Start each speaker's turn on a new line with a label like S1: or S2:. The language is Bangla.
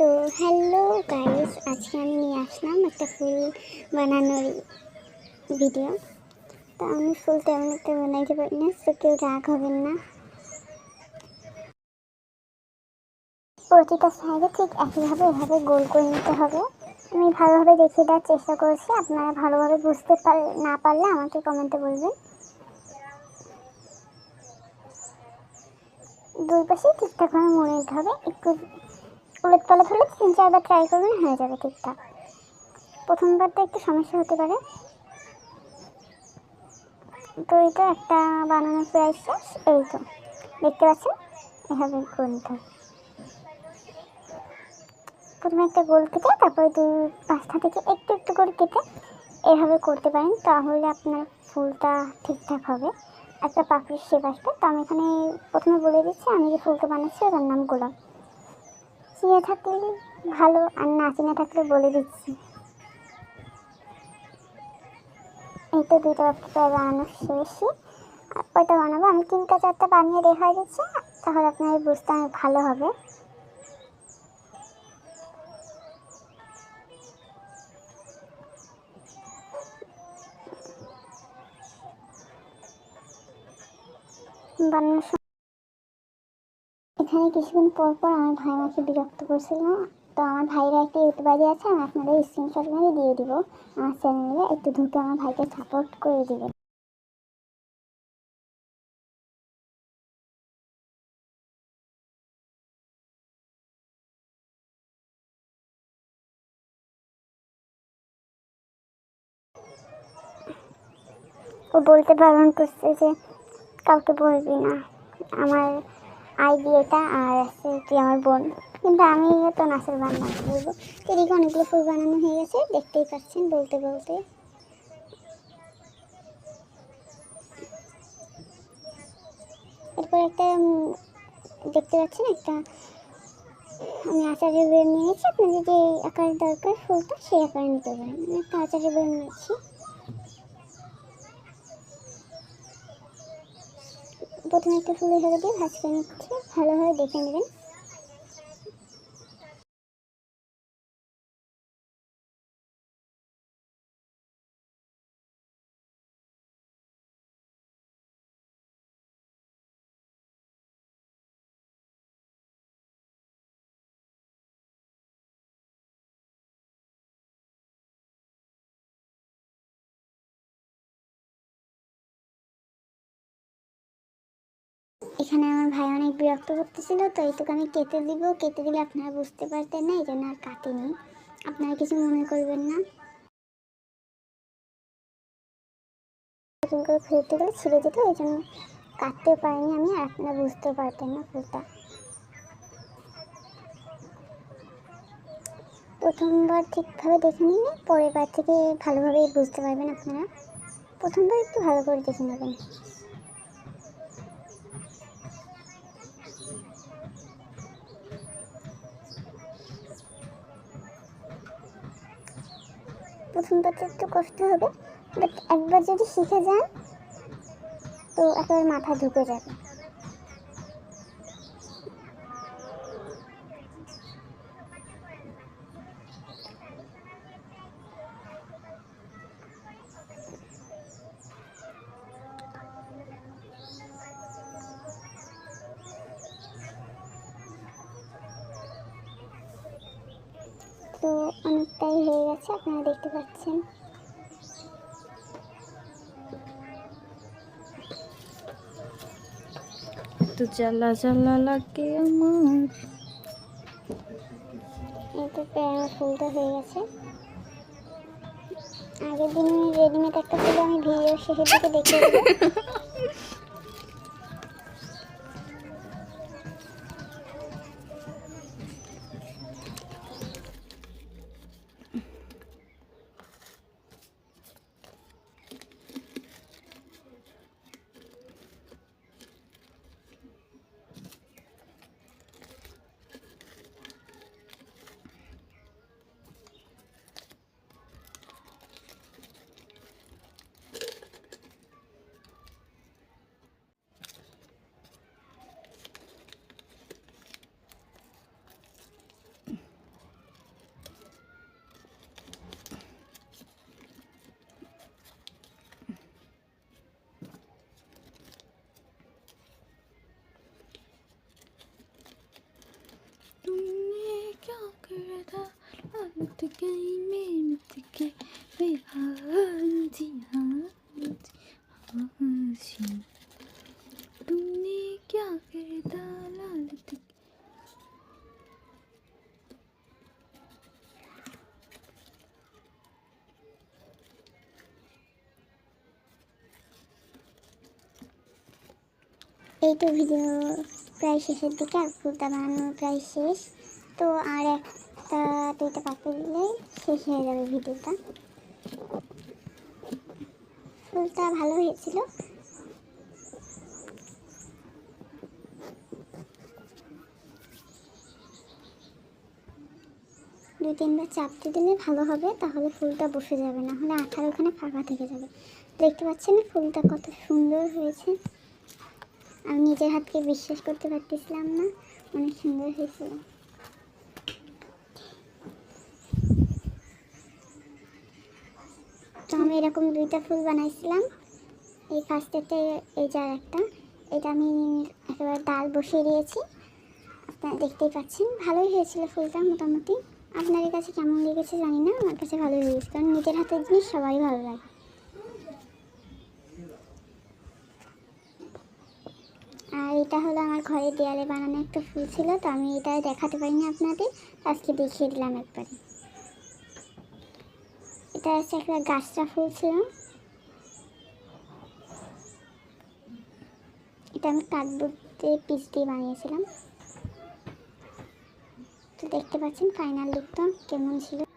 S1: তো হ্যালো গাইস, আজকে আমি নিয়ে আসলাম একটা ফুল বানানোর ভিডিও। তো আমি ফুল তেমন একটা বানাইতে পারি না, তো কেউ রাগ হবেন না। প্রতিটা সাইডে ঠিক একইভাবে এভাবে গোল করে নিতে হবে। আমি ভালোভাবে দেখিয়ে দেওয়ার চেষ্টা করেছি, আপনারা ভালোভাবে বুঝতে না পারলে আমাকে কমেন্টে বলবেন। দুই পাশে ঠিকঠাকভাবে মুড়ে নিতে হবে। একটু উলট পালট হলে 3-4 বার ট্রাই করবেন, হয়ে যাবে ঠিকঠাক। প্রথমবার তো একটু সমস্যা হতে পারে। তো এটা একটা বানানোর প্রায় শেষ। এই তো দেখতে পাচ্ছেন, এভাবে করে নিতে হবে। প্রথমে একটা গোল কেটে তারপরে দুই পাশটা থেকে একটু একটু করে কেটে এভাবে করতে পারেন, তাহলে আপনার ফুলটা ঠিকঠাক হবে। একটা পাপড়ির শেপ আসবে। তো আমি এখানে প্রথমে বলে দিচ্ছি, আমি যে ফুলটা বানাচ্ছি ওটার নাম গোলাপ। চিনে থাকলে ভালো, আর না চিনে থাকলে বলে দিচ্ছি। এই তো দুইটা প্রায় বানানো শেষই। আর কয়টা বানাবো, আমি 3-4টা বানিয়ে দেখা দিচ্ছি, তাহলে আপনার বুঝতে অনেক ভালো হবে। বানানোর সময় এখানে কিছুক্ষণ পর পর আমার ভাই আমাকে বিরক্ত করছিল। তো আমার ভাইরা একটা ইউটিউব আইডি আছে, আমি আপনাদের স্ক্রিনশট মেরে দিয়ে দিব আমার চ্যানেলে। একটু দ্রুত আমার ভাইকে সাপোর্ট করে দিবেন। ও বলতে বারণ করছে যে কাউকে বলবি না, আমার আইডি এটা, আর আছে কি আমার বোন। কিন্তু আমি তো নাচের গান নাচ বলবো। এদিকে অনেকগুলো ফুল বানানো হয়ে গেছে, দেখতেই পাচ্ছেন বলতে বলতে। এরপর একটা দেখতে পাচ্ছেন একটা আমি আচারের বইয়ে নিয়েছি। আপনাদের যে আকার দরকার ফুলটা সেই আকারে নিতে পারেন। আমি একটা আচারের বইয়ে নিয়েছি। প্রথমে একটা ফুলের হাতে দিয়ে ভাজ করে নিচ্ছি, ভালোভাবে দেখে নেবেন। এখানে আমার ভাই অনেক বিরক্ত করতেছিল, তো এইটুকু আমি কেটে দিব। কেটে দিলে আপনারা বুঝতে পারতেন না, এই জন্য আর কাটিনি। আপনারা কিছু মনে করবেন না। নতুন করে ফেলতে গেলে ছিঁড়ে যেত, এই জন্য কাটতেও পারিনি আমি, আর আপনারা বুঝতেও পারতেন না ফুলটা। প্রথমবার ঠিকভাবে দেখে নিলে পরের বার থেকে ভালোভাবে বুঝতে পারবেন আপনারা। প্রথমবার একটু ভালো করে দেখে নেবেন। প্রথমবার তো একটু কষ্ট হবে, বাট একবার যদি শিখে যান তো একেবারে মাথায় ঢুকে যাবে। তো অনেকটাই হয়ে গেছে, আপনারা দেখতে পাচ্ছেন।
S2: তো জ্বালা জ্বালা লাগে আমার।
S1: এই তো প্রায় আমার ফুলটা হয়ে গেছে। আগের দিন রেডিমেড একটা ফুল আমি ভিডিও শেষের দিকে দেখে দেবো।
S2: गई मेहनत के बेहाल जी हाशी तुमने क्या कर डाला लटक
S1: এই তো ভিডিও প্রায় শেষের দিকে, আর ফুলটা বানানো প্রায় শেষ। তো আর একটা দুইটা পাতা দিলেই শেষ হয়ে যাবে ভিডিওটা। ফুলটা ভালো হয়েছিল। দুই তিনবার চাপতে দিলে ভালো হবে, তাহলে ফুলটা বসে যাবে, না হলে আঠার ওখানে ফাঁকা থেকে যাবে। দেখতে পাচ্ছেন না ফুলটা কত সুন্দর হয়েছে। আমি নিজের হাতকে বিশ্বাস করতে পারতেছিলাম না, অনেক সুন্দর হয়েছিল। তো আমি এরকম দুইটা ফুল বানাইছিলাম। এই ফার্স্টেতে এই যার একটা, এটা আমি একেবারে ডাল বসিয়ে দিয়েছি। আপনারা দেখতেই পাচ্ছেন ভালোই হয়েছিল ফুলটা মোটামুটি। আপনাদের কাছে কেমন লেগেছে জানি না, আমার কাছে ভালোই লেগেছে, কারণ নিজের হাতের জিনিস সবাই ভালো লাগে। আর এটা হলো আমার ঘরের দেয়ালে বানানো একটা ফুল ছিল, তো আমি এটা দেখাতে পারিনি আপনাদের, আজকে দেখিয়ে দিলাম একবারে। এটা হচ্ছে একটা গাছটা ফুল ছিল, এটা আমি কার্ডবোর্ডের পিস দিয়ে বানিয়েছিলাম। তো দেখতে পাচ্ছেন ফাইনাল লুকটা কেমন ছিল।